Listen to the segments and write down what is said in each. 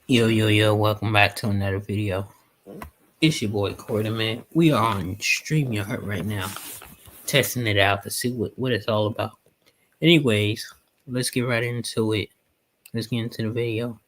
Yo, welcome back to another video. It's your boy Corda, man. We are on StreamYard right now, testing it out to see what it's all about. Anyways, let's get right into it. Let's get into the video.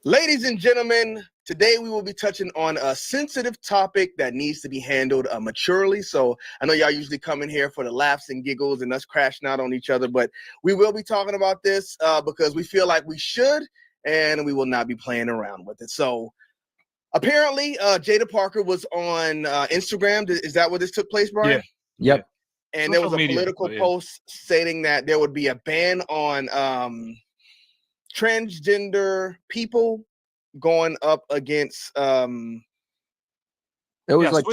Ladies and gentlemen, today we will be touching on a sensitive topic that needs to be handled maturely. So I know y'all usually come in here for the laughs and giggles and us crashing out on each other, but we will be talking about this because we feel like we should, and we will not be playing around with it. So apparently, Jaida Parker was on Instagram. Is that where this took place, Brian? Yeah. Yep. And there was a political post stating that there would be a ban on transgender people going up against it was like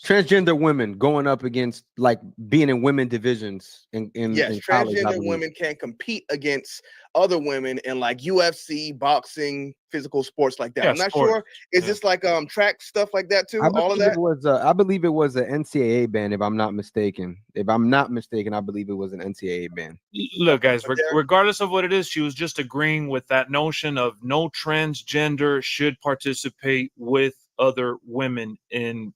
transgender women going up against like being in women divisions in college, transgender women can't compete against other women in like UFC, boxing, physical sports like that. I'm not sure. Is this like track stuff like that too? All of that? I believe it was an NCAA ban, if I'm not mistaken. I believe it was an NCAA ban. Look, guys, regardless of what it is, she was just agreeing with that notion of no transgender should participate with other women in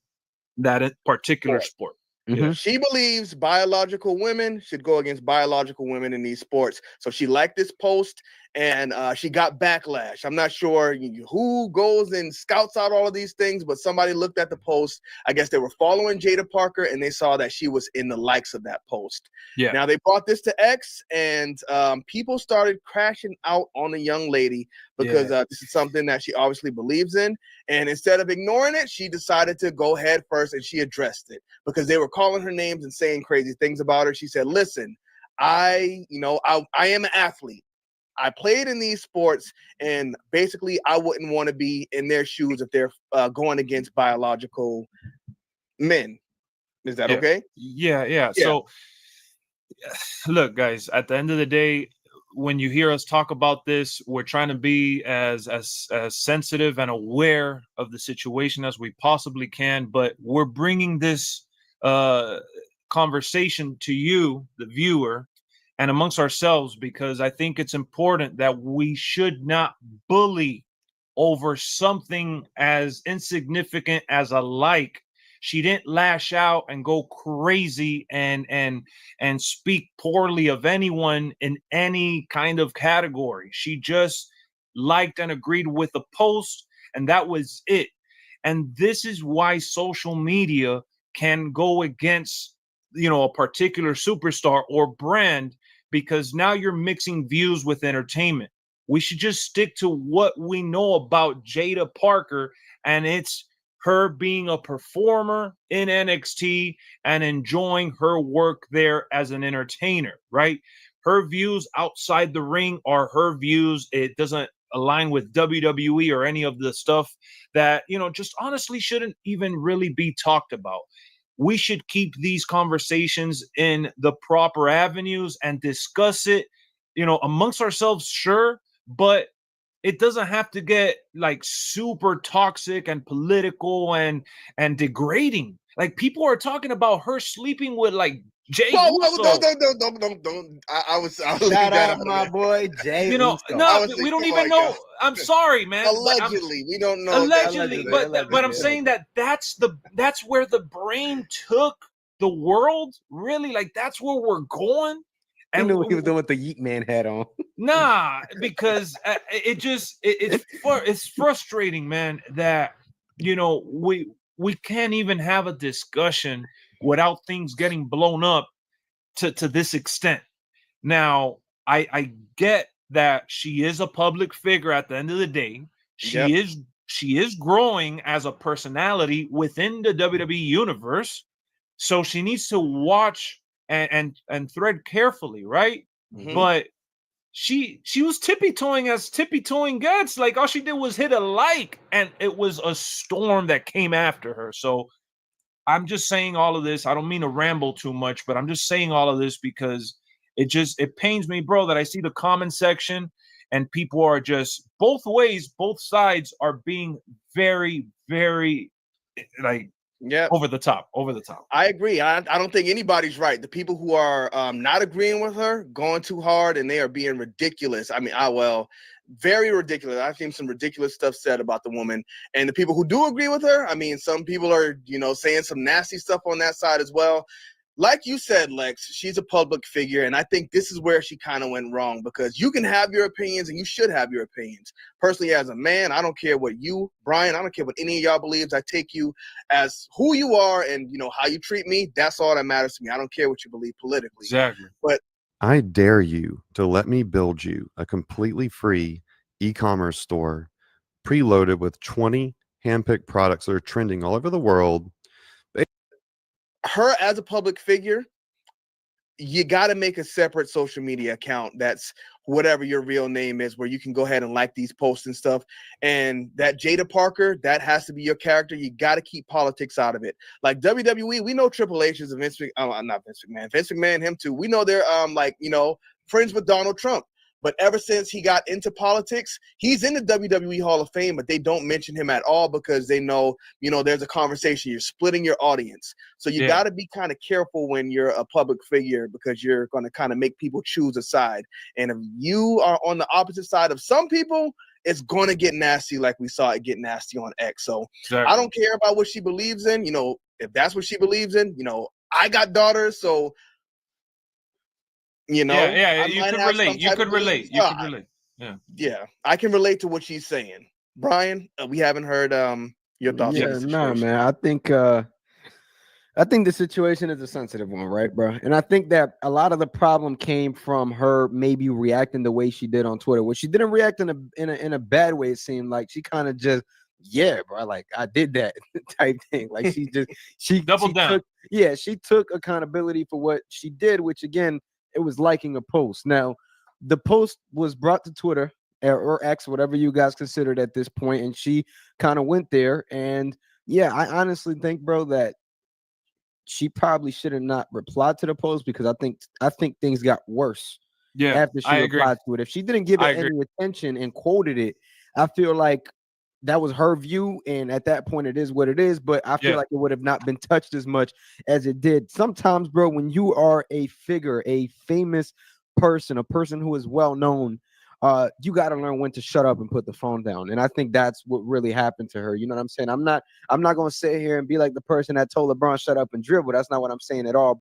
that particular sport. Mm-hmm. She believes biological women should go against biological women in these sports. So she liked this post and she got backlash. I'm not sure who goes and scouts out all of these things, but somebody looked at the post. I guess they were following Jaida Parker and they saw that she was in the likes of that post. Yeah. Now they brought this to X and people started crashing out on the young lady because this is something that she obviously believes in. And instead of ignoring it, she decided to go head first and she addressed it because they were calling her names and saying crazy things about her. She said, listen, I am an athlete. I played in these sports, and basically I wouldn't want to be in their shoes if they're going against biological men. Is that okay? Yeah. So, look, guys, at the end of the day, when you hear us talk about this, we're trying to be as sensitive and aware of the situation as we possibly can, but we're bringing this conversation to you, the viewer, and amongst ourselves, because I think it's important that we should not bully over something as insignificant as a like. She didn't lash out and go crazy and speak poorly of anyone in any kind of category. She just liked and agreed with the post, and that was it. And this is why social media can go against, a particular superstar or brand, because now you're mixing views with entertainment. We should just stick to what we know about Jaida Parker, and it's her being a performer in NXT and enjoying her work there as an entertainer, right? Her views outside the ring are her views. It doesn't align with WWE or any of the stuff that, just honestly shouldn't even really be talked about. We should keep these conversations in the proper avenues and discuss it, amongst ourselves, sure, but it doesn't have to get like super toxic and political and degrading. Like people are talking about her sleeping with like Jay Uso. Don't. I was shout out my boy Jay. We don't even know. I'm sorry, man. Allegedly, we don't know. Allegedly, but I'm saying that's where the brain took the world. Really, like that's where we're going. And knew what he was doing with the Yeet Man hat on. Nah, because it's frustrating, man, that we can't even have a discussion without things getting blown up to this extent. Now, I get that she is a public figure at the end of the day. She is growing as a personality within the WWE universe. So she needs to watch and thread carefully, right? Mhm. But she was tippy-toeing gets. Like all she did was hit a like, and it was a storm that came after her. So I'm just saying all of this. I don't mean to ramble too much, but I'm just saying all of this because it pains me, bro, that I see the comment section and people are just both ways, both sides are being very, very like over the top. I agree. I don't think anybody's right. The people who are not agreeing with her going too hard and they are being ridiculous. I mean, very ridiculous. I've seen some ridiculous stuff said about the woman. And the people who do agree with her, I mean, some people are, saying some nasty stuff on that side as well. Like you said, Lex, she's a public figure, and I think this is where she kind of went wrong because you can have your opinions and you should have your opinions. Personally, as a man, I don't care what you, Brian, I don't care what any of y'all believes. I take you as who you are and, how you treat me. That's all that matters to me. I don't care what you believe politically. Exactly. But I dare you to let me build you a completely free e-commerce store preloaded with 20 handpicked products that are trending all over the world. Her as a public figure, you got to make a separate social media account that's whatever your real name is, where you can go ahead and like these posts and stuff. And that Jaida Parker, that has to be your character. You got to keep politics out of it. Like WWE, we know Triple H is a Vince McMahon, him too. We know they're friends with Donald Trump. But ever since he got into politics, he's in the WWE Hall of Fame, but they don't mention him at all because they know, there's a conversation. You're splitting your audience. So you got to be kind of careful when you're a public figure because you're going to kind of make people choose a side. And if you are on the opposite side of some people, it's going to get nasty like we saw it get nasty on X. So I don't care about what she believes in. If that's what she believes in, I got daughters, so you could relate. Yeah, I can relate to what she's saying. Brian, we haven't heard your thoughts on the situation. Man, I think the situation is a sensitive one, right, bro? And I think that a lot of the problem came from her maybe reacting the way she did on Twitter, which she didn't react in a bad way. It seemed like she kind of just, bro, like I did that type thing. Like she doubled down. She took accountability for what she did, which again, it was liking a post. Now, the post was brought to Twitter or X, whatever you guys considered at this point, and she kind of went there. And I honestly think, bro, that she probably should have not replied to the post because I think things got worse. After she replied to it, if she didn't give it any attention and quoted it, I feel like that was her view, and at that point, it is what it is. But I feel like it would have not been touched as much as it did. Sometimes, bro, when you are a figure, a famous person, a person who is well known, you got to learn when to shut up and put the phone down. And I think that's what really happened to her. You know what I'm saying? I'm not going to sit here and be like the person that told LeBron shut up and dribble. That's not what I'm saying at all.